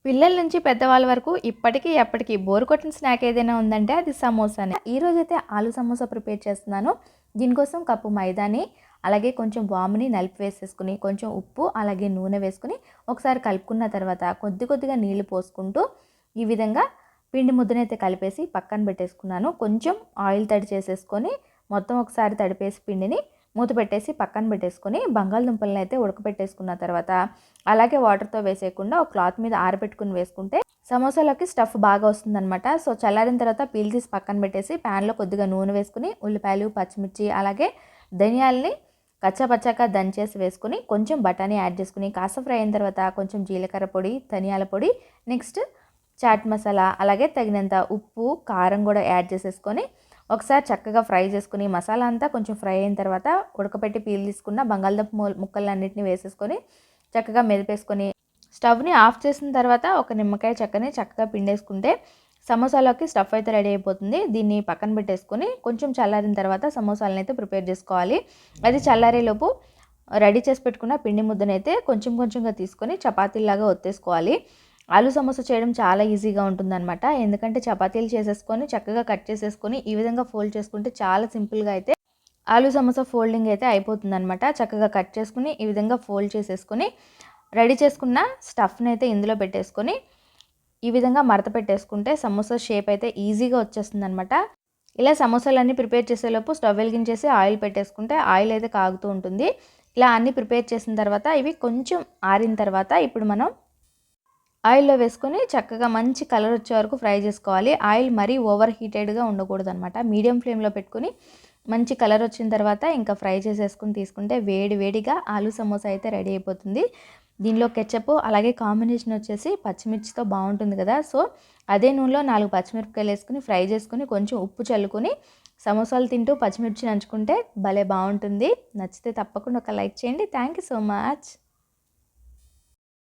పిల్లల నుంచి పెద్దవాళ్ళ వరకు ఇప్పటికీ ఎప్పటికీ బోర్ కొట్టిన స్నాక్ ఏదైనా ఉందంటే అది సమోసానే. ఈరోజైతే ఆలు సమోసా ప్రిపేర్ చేస్తున్నాను. దీనికోసం కప్పు మైదాని, అలాగే కొంచెం వాముని నలిపి వేసేసుకుని, కొంచెం ఉప్పు, అలాగే నూనె వేసుకుని ఒకసారి కలుపుకున్న తర్వాత కొద్దిగా నీళ్లు పోసుకుంటూ ఈ విధంగా పిండి ముద్దనైతే కలిపేసి పక్కన పెట్టేసుకున్నాను. కొంచెం ఆయిల్ తడి చేసేసుకొని మొత్తం ఒకసారి తడిపేసి పిండిని మూత పెట్టేసి పక్కన పెట్టేసుకొని బంగాళదుంపలను అయితే ఉడకపెట్టేసుకున్న తర్వాత అలాగే వాటర్తో వేసేయకుండా ఒక క్లాత్ మీద ఆరబెట్టుకుని వేసుకుంటే సమోసాలోకి స్టఫ్ బాగా వస్తుందన్నమాట. సో చల్లారిన తర్వాత పీల్ తీసి పక్కన పెట్టేసి ప్యాన్లో కొద్దిగా నూనె వేసుకుని ఉల్లిపాయలు, పచ్చిమిర్చి, అలాగే ధనియాలని కచ్చాపచ్చాక దంచేసి వేసుకుని కొంచెం బఠానీ యాడ్ చేసుకుని కాస్త ఫ్రై అయిన తర్వాత కొంచెం జీలకర్ర పొడి, ధనియాల పొడి, నెక్స్ట్ చాట్ మసాలా, అలాగే తగినంత ఉప్పు, కారం కూడా యాడ్ చేసేసుకొని ఒకసారి చక్కగా ఫ్రై చేసుకుని మసాలా అంతా కొంచెం ఫ్రై అయిన తర్వాత ఉడకపెట్టి పీల్ తీసుకున్న బంగాళదుంప ముక్కలన్నింటినీ వేసేసుకొని చక్కగా మెదిపేసుకొని స్టవ్ని ఆఫ్ చేసిన తర్వాత ఒక నిమ్మకాయ చెక్కని చక్కగా పిండేసుకుంటే సమోసాలోకి స్టఫ్ అయితే రెడీ అయిపోతుంది. దీన్ని పక్కన పెట్టేసుకొని కొంచెం చల్లారిన తర్వాత సమోసాలను అయితే ప్రిపేర్ చేసుకోవాలి. అది చల్లారేలోపు రెడీ చేసి పెట్టుకున్న పిండి ముద్దనైతే కొంచెంగా తీసుకొని చపాతీలాగా ఒత్తేసుకోవాలి. ఆలు సమోసా చేయడం చాలా ఈజీగా ఉంటుందన్నమాట. ఎందుకంటే చపాతీలు చేసేసుకొని చక్కగా కట్ చేసేసుకొని ఈ విధంగా ఫోల్డ్ చేసుకుంటే చాలా సింపుల్గా అయితే ఆలు సమోసా ఫోల్డింగ్ అయితే అయిపోతుందన్నమాట. చక్కగా కట్ చేసుకుని ఈ విధంగా ఫోల్డ్ చేసేసుకొని రెడీ చేసుకున్న స్టఫ్ని అయితే ఇందులో పెట్టేసుకొని ఈ విధంగా మడత పెట్టేసుకుంటే సమోసా షేప్ అయితే ఈజీగా వచ్చేస్తుంది అనమాట. ఇలా సమోసాలన్నీ ప్రిపేర్ చేసేలోపు స్టవ్ వెలిగించేసి ఆయిల్ పెట్టేసుకుంటే ఆయిల్ అయితే కాగుతూ ఉంటుంది. ఇలా అన్నీ ప్రిపేర్ చేసిన తర్వాత ఇవి కొంచెం ఆరిన తర్వాత ఇప్పుడు మనం ఆయిల్లో వేసుకొని చక్కగా మంచి కలర్ వచ్చే వరకు ఫ్రై చేసుకోవాలి. ఆయిల్ మరీ ఓవర్ హీటెడ్గా ఉండకూడదు అనమాట. మీడియం ఫ్లేమ్లో పెట్టుకుని మంచి కలర్ వచ్చిన తర్వాత ఇంకా ఫ్రై చేసేసుకుని తీసుకుంటే వేడిగా ఆలు సమోసా అయితే రెడీ అయిపోతుంది. దీనిలో కెచప్ అలాగే కాంబినేషన్ వచ్చేసి పచ్చిమిర్చితో బాగుంటుంది కదా. సో అదే నూనెలో 4 పచ్చిమిరపకాయలు వేసుకుని ఫ్రై చేసుకుని కొంచెం ఉప్పు చల్లుకొని సమోసాలు తింటూ పచ్చిమిర్చి నంచుకుంటే భలే బాగుంటుంది. నచ్చితే తప్పకుండా ఒక లైక్ చేయండి. Thank you so much.